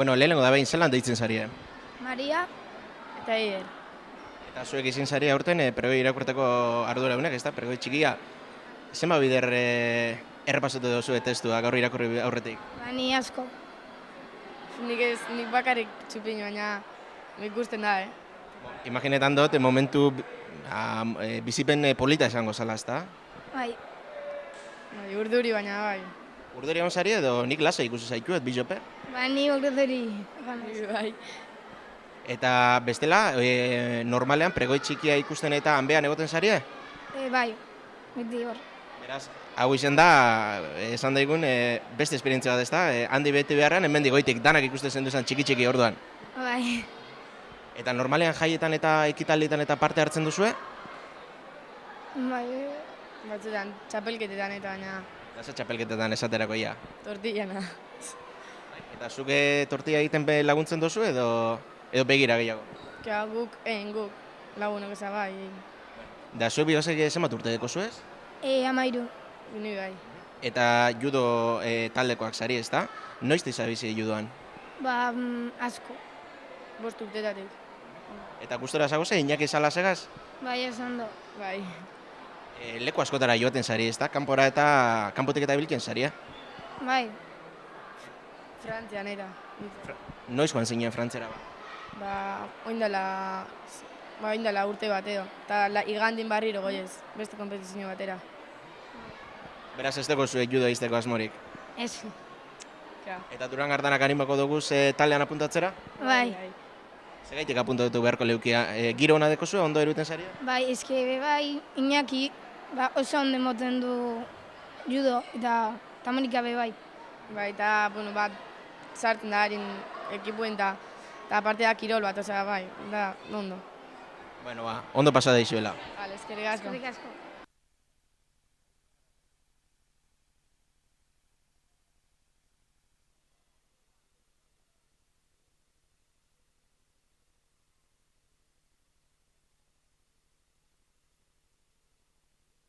Bueno, lehenengo da behin zelan deitzen zarie. Maria eta Eider. Eta zuek izin zarie aurten pregoi irakurteko arduradunak, ezta? Pregoi txikia. Zenba bider errepasatu duzu testua gaur irakurri aurretik? Ni asko. Nik bakarrik txupin, baina ikusten da, Imaginetan dut, momentu bizipen polita esango zala, ezta? Bai. Urduri, baina bai. Urduri egon zari edo nik lasa ikusi zaituet, bizope? Ni urduri. Bai. Eta bestela, normalean pregoi txikia ikusten eta hanbean egoten zarie? Bai, beti hor. Beraz, hau izan da, esan daigun, beste esperientzia bat, ezta? Handi beti beharrean, hemendik goitik danak ikusten zendu txiki-txiki orduan. Bai. Eta normalean jaietan eta ekitaldietan eta parte hartzen duzue? Bai. Batzutan, txapelketetan eta baina Eta txapelketetan esaterako ia. tortillana. Eta zuke tortilla egiten laguntzen duzu edo begira gehiago? Guk lagunok eza bai. Da zuek bihozek zenbat urte deko zuez? 13. Ni bai. Eta judo taldekoak zari, ezta? Noiz izabizi judoan? Asko. 5 urtetatik. Eta gustora zagoze, Iñaki Salasegaz? Bai, esan do. Bai. Leku askotara joaten zari, ezta? Kanpora eta kanpotik eta bilken zaria? Bai. Frantzian era. Noiz joan zinen Frantzera ba? Oindala urte bat edo. Eta igandin barriro goiez, beste kompetizio batera. Beraz ez dugu zuek judo izteko asmorik. Ez. Eta Durangardanak animako dugu taldean apuntatzera? Bai. Zegaitik apuntatu beharko leukia. Giro hona deko zuen, ondo eruten zaria? Bai, bai, Iñaki oso ondo moten du judo eta Monika bai. Bai, eta, sartzen da harin ekipuen eta aparte da kirol bat, osea, bai, da, ondo. Bueno, ondo pasa da izuela. Eskerrik asko. Eskerrik asko.